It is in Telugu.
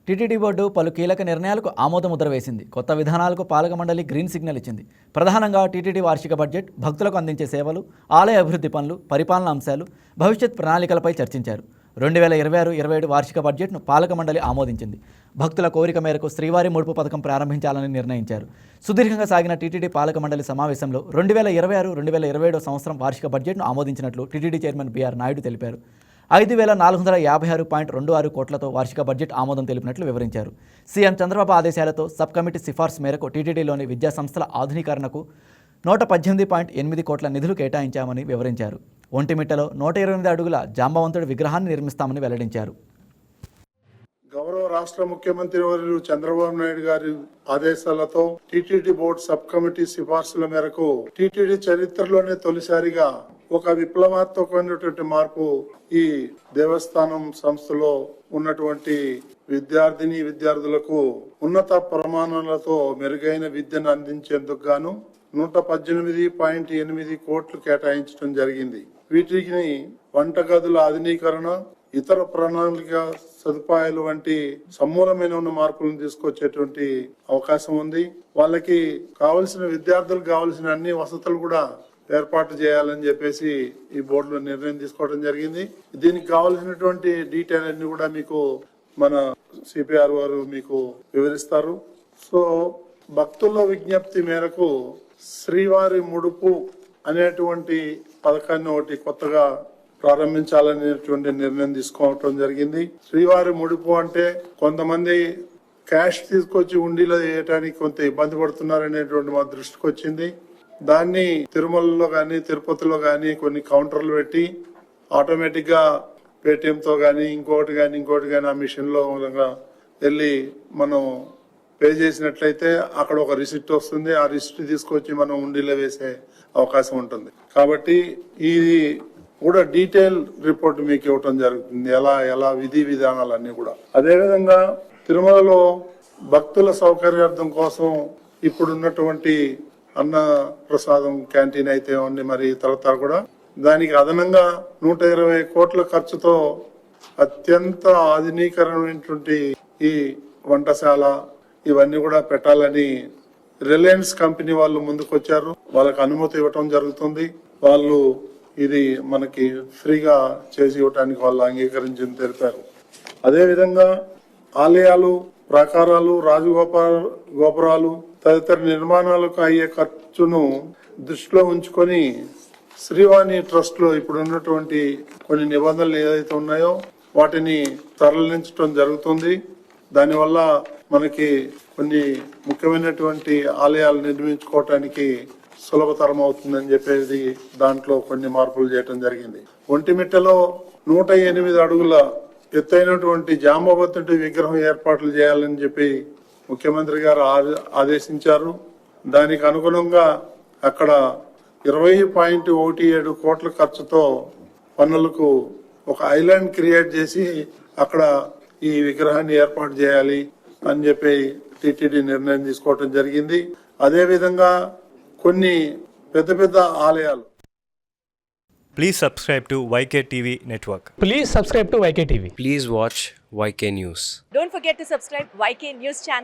టీటీడీ బోర్డు పలు కీలక నిర్ణయాలకు ఆమోదముద్ర వేసింది. కొత్త విధానాలకు పాలక మండలి గ్రీన్ సిగ్నల్ ఇచ్చింది. ప్రధానంగా టీటీడీ వార్షిక బడ్జెట్, భక్తులకు అందించే సేవలు, ఆలయ అభివృద్ధి పనులు, పరిపాలనా అంశాలు, భవిష్యత్ ప్రణాళికలపై చర్చించారు. 2026-27 వార్షిక బడ్జెట్ను పాలక మండలి ఆమోదించింది. భక్తుల కోరిక మేరకు శ్రీవారి ముడుపు పథకం ప్రారంభించాలని నిర్ణయించారు. సుదీర్ఘంగా సాగిన టీటీడీ పాలక మండలి సమావేశంలో 2026-2027 సంవత్సరం వార్షిక బడ్జెట్ను ఆమోదించినట్లు టీటీడీ చైర్మన్ బిఆర్ నాయుడు తెలిపారు. 5,456.26 కోట్లతో వార్షిక బడ్జెట్ ఆమోదం తెలిపినట్లు వివరించారు. సీఎం చంద్రబాబు ఆదేశాలతో సబ్ కమిటీ సిఫార్సు మేరకు టీటీడీలోని విద్యా సంస్థల ఆధునీకరణకు 118.8 కోట్ల నిధులు కేటాయించామని వివరించారు. ఒంటిమిట్టలో 128 అడుగుల జాంబవంతుడి విగ్రహాన్ని నిర్మిస్తామని వెల్లడించారు. గౌరవ రాష్ట్ర ముఖ్యమంత్రి వర్యులు చంద్రబాబు నాయుడు గారి ఆదేశాలతో టీటీడీ బోర్డు సబ్ కమిటీ సిఫార్సుల మేరకు టీటీడీ చరిత్రలోనే తొలిసారిగా ఒక విప్లవాత్మకమైనటువంటి మార్పు ఈ దేవస్థానం సంస్థలో ఉన్నటువంటి విద్యార్థులకు ఉన్నత ప్రమాణాలతో మెరుగైన విద్యను అందించేందుకు గాను 118.8 కోట్లు కేటాయించడం జరిగింది. వీటిని వంటగదుల ఆధునీకరణ, ఇతర ప్రణాళిక సదుపాయాలు వంటి సమూలమైన మార్పులను తీసుకొచ్చేటువంటి అవకాశం ఉంది. వాళ్ళకి కావలసిన విద్యార్థులకు కావలసిన అన్ని వసతులు కూడా ఏర్పాటు చేయాలని చెప్పేసి ఈ బోర్డులో నిర్ణయం తీసుకోవడం జరిగింది. దీనికి కావలసినటువంటి డీటెయిల్ అన్ని కూడా మీకు మన సిపిఆర్ వారు మీకు వివరిస్తారు. సో భక్తుల విజ్ఞప్తి మేరకు శ్రీవారి ముడుపు అనేటువంటి పథకాన్ని ఒకటి కొత్తగా ప్రారంభించాలనేటువంటి నిర్ణయం తీసుకోవటం జరిగింది. శ్రీవారి ముడుపు అంటే కొంతమంది క్యాష్ తీసుకొచ్చి ఉండిలో వేయటానికి కొంత ఇబ్బంది పడుతున్నారనేటువంటి మా దృష్టికి వచ్చింది. దాన్ని తిరుమలలో గాని తిరుపతిలో గాని కొన్ని కౌంటర్లు పెట్టి ఆటోమేటిక్ గా పేటిఎం తో గాని ఇంకోటి గాని ఆ మిషన్ లో వెళ్ళి మనం పే చేసినట్లయితే అక్కడ ఒక రిసిప్ట్ వస్తుంది. ఆ రిసిప్ట్ తీసుకొచ్చి మనం ఉండిలో వేసే అవకాశం ఉంటుంది. కాబట్టి ఇది కూడా డీటెయిల్ రిపోర్ట్ మీకు ఇవ్వటం జరుగుతుంది. ఎలా విధి విధానాలన్నీ కూడా. అదేవిధంగా తిరుమలలో భక్తుల సౌకర్యార్థం కోసం ఇప్పుడున్నటువంటి అన్న ప్రసాదం క్యాంటీన్ అయితే ఉంది, మరి తర్వాత కూడా దానికి అదనంగా 120 కోట్ల ఖర్చుతో అత్యంత ఆధునీకరణమైనటువంటి ఈ వంటశాల ఇవన్నీ కూడా పెట్టాలని రిలయన్స్ కంపెనీ వాళ్ళు ముందుకు వచ్చారు. వాళ్ళకి అనుమతి ఇవ్వటం జరుగుతుంది. వాళ్ళు ఇది మనకి ఫ్రీగా చేసి ఇవ్వటానికి వాళ్ళు అంగీకరించింది తెలిపారు. అదేవిధంగా ఆలయాలు, ప్రాకారాలు, గోపురాలు తదితర నిర్మాణాలకు అయ్యే ఖర్చును దృష్టిలో ఉంచుకొని శ్రీవాణి ట్రస్ట్ లో ఇప్పుడు ఉన్నటువంటి కొన్ని నిబంధనలు ఏదైతే ఉన్నాయో వాటిని తరలించడం జరుగుతుంది. దానివల్ల మనకి కొన్ని ముఖ్యమైనటువంటి ఆలయాలు నిర్మించుకోవటానికి సులభతరం అవుతుందని చెప్పేది దాంట్లో కొన్ని మార్పులు చేయడం జరిగింది. ఒంటిమిట్టలో 108 అడుగుల ఎత్తైనటువంటి జాంబవంతుడి విగ్రహం ఏర్పాట్లు చేయాలని చెప్పి ముఖ్యమంత్రి గారు ఆదేశించారు. దానికి అనుగుణంగా అక్కడ 20.17 కోట్ల ఖర్చుతో పన్నులకు ఒక ఐలాండ్ క్రియేట్ చేసి అక్కడ ఈ విగ్రహాన్ని ఏర్పాటు చేయాలి అని చెప్పి టీటీడీ నిర్ణయం తీసుకోవటం జరిగింది. అదే విధంగా కొన్ని పెద్ద ఆలయాలు. Please subscribe to YK TV Network. Please subscribe to YK TV. Please watch YK News. Don't forget to subscribe YK News channel.